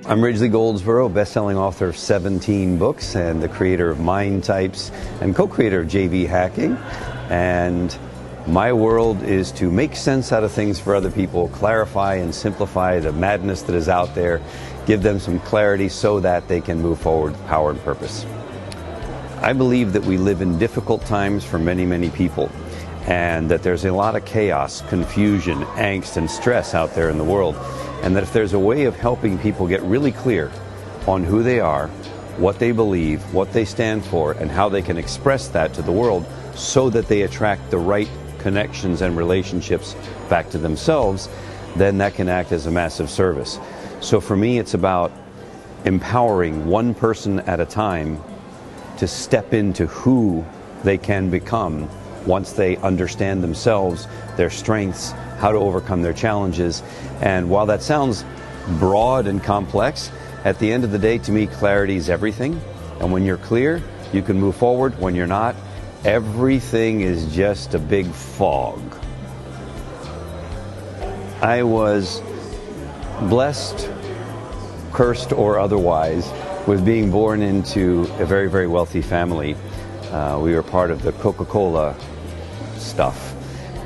I'm Ridgely Goldsborough, best-selling author of 17 books and the creator of Mind Types and co-creator of JV Hacking. And my world is to make sense out of things for other people, clarify and simplify the madness that is out there, give them some clarity so that they can move forward with power and purpose. I believe that we live in difficult times for many, many people, and that there's a lot of chaos, confusion, angst, and stress out there in the world. And that if there's a way of helping people get really clear on who they are, what they believe, what they stand for, and how they can express that to the world so that they attract the right connections and relationships back to themselves, then that can act as a massive service. So for me, it's about empowering one person at a time to step into who they can become once they understand themselves, their strengths, how to overcome their challenges. And while that sounds broad and complex, at the end of the day, to me, clarity is everything. And when you're clear, you can move forward. When you're not, everything is just a big fog. I was blessed, cursed or otherwise, with being born into a very, very wealthy family. We were part of the Coca-Cola stuff.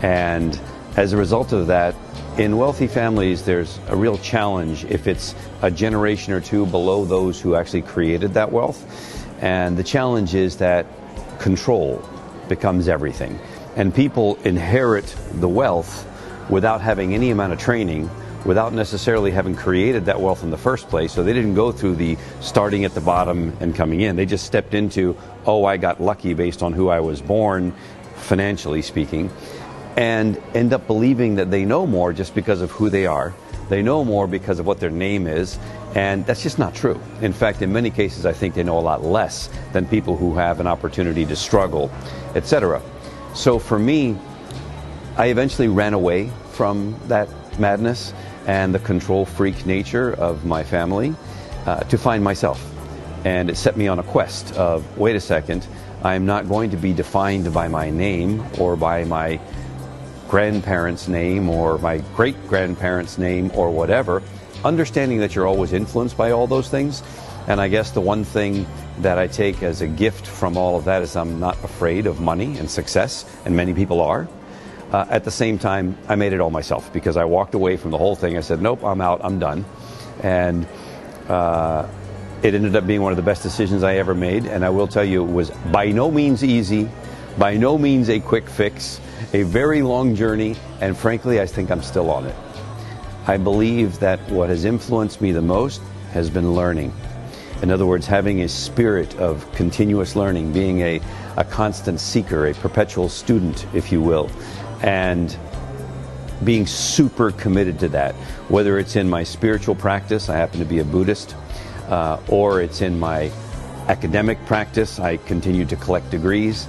And as a result of that, in wealthy families, there's a real challenge if it's a generation or two below those who actually created that wealth. And the challenge is that control becomes everything. And people inherit the wealth without having any amount of training, without necessarily having created that wealth in the first place. So they didn't go through the starting at the bottom and coming in. They just stepped into, oh, I got lucky based on who I was born, financially speaking, and end up believing that they know more just because of who they are. They know more because of what their name is, and that's just not true. In fact, in many cases, I think they know a lot less than people who have an opportunity to struggle, etc. So for me, I eventually ran away from that madness and the control freak nature of my family to find myself. And it set me on a quest of, wait a second, I'm not going to be defined by my name or by my grandparents' name or my great-grandparents' name or whatever, understanding that you're always influenced by all those things. And I guess the one thing that I take as a gift from all of that is I'm not afraid of money and success, and many people are. At the same time, I made it all myself because I walked away from the whole thing. I said, nope, I'm out, I'm done. And it ended up being one of the best decisions I ever made. And I will tell you, it was by no means easy, by no means a quick fix, a very long journey, and frankly, I think I'm still on it. I believe that what has influenced me the most has been learning. In other words, having a spirit of continuous learning, being a constant seeker, a perpetual student, if you will, and being super committed to that. Whether it's in my spiritual practice, I happen to be a Buddhist, or it's in my academic practice, I continue to collect degrees,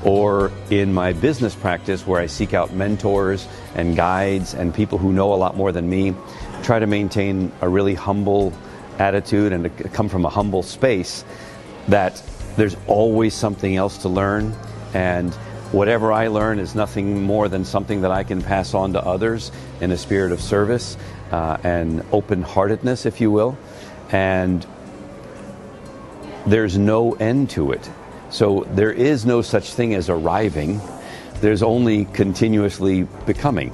or in my business practice where I seek out mentors and guides and people who know a lot more than me, try to maintain a really humble attitude and to come from a humble space, that there's always something else to learn, and whatever I learn is nothing more than something that I can pass on to others in a spirit of service and open-heartedness, if you will. And there's no end to it. So there is no such thing as arriving. There's only continuously becoming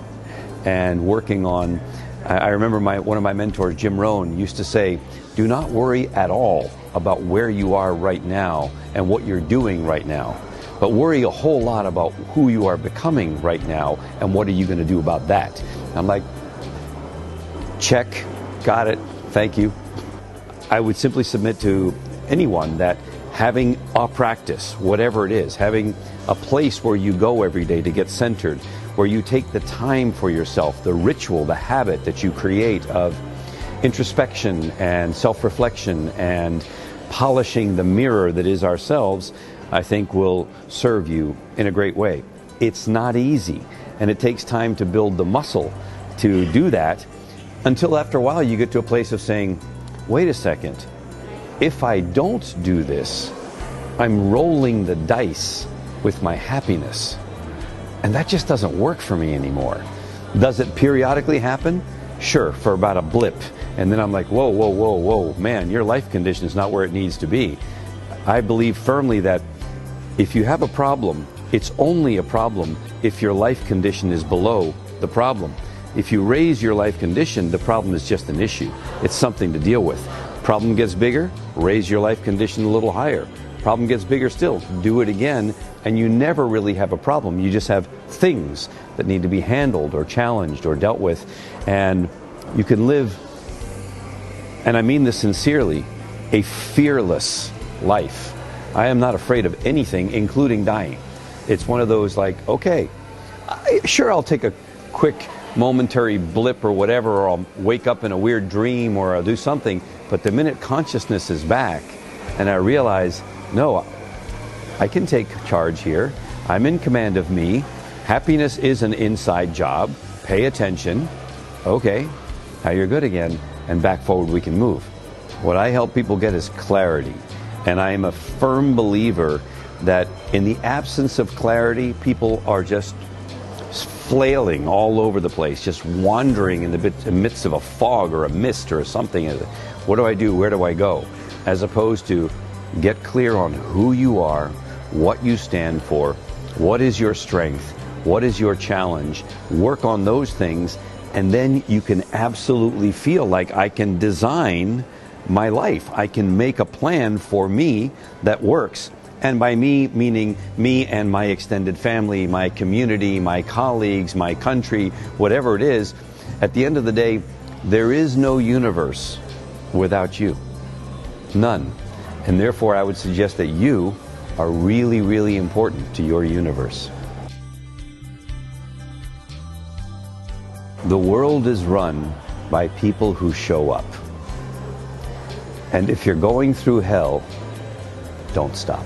and working on. I remember one of my mentors, Jim Rohn, used to say, do not worry at all about where you are right now and what you're doing right now, but worry a whole lot about who you are becoming right now and what are you going to do about that. I'm like, check, got it, thank you. I would simply submit to anyone that having a practice, whatever it is, having a place where you go every day to get centered, where you take the time for yourself, the ritual, the habit that you create of introspection and self-reflection and polishing the mirror that is ourselves, I think will serve you in a great way. It's not easy, and it takes time to build the muscle to do that, until after a while you get to a place of saying, wait a second, if I don't do this, I'm rolling the dice with my happiness. And that just doesn't work for me anymore. Does it periodically happen? Sure, for about a blip. And then I'm like, whoa, whoa, whoa, whoa, man, your life condition is not where it needs to be. I believe firmly that if you have a problem, it's only a problem if your life condition is below the problem. If you raise your life condition, the problem is just an issue. It's something to deal with. Problem gets bigger, raise your life condition a little higher. Problem gets bigger still, do it again, and you never really have a problem. You just have things that need to be handled or challenged or dealt with. And you can live, and I mean this sincerely, a fearless life. I am not afraid of anything, including dying. It's one of those like, okay, sure, I'll take a quick momentary blip or whatever, or I'll wake up in a weird dream, or I'll do something. But the minute consciousness is back and I realize, no, I can take charge here. I'm in command of me. Happiness is an inside job. Pay attention. Okay, now you're good again, and back forward we can move. What I help people get is clarity. And I am a firm believer that in the absence of clarity, people are just flailing all over the place, just wandering in the midst of a fog or a mist or something. What do I do? Where do I go? As opposed to get clear on who you are, what you stand for, what is your strength, what is your challenge, work on those things, and then you can absolutely feel like I can design my life. I can make a plan for me that works. And by me, meaning me and my extended family, my community, my colleagues, my country, whatever it is. At the end of the day, there is no universe without you. None. And therefore, I would suggest that you are really, really important to your universe. The world is run by people who show up. And if you're going through hell, don't stop.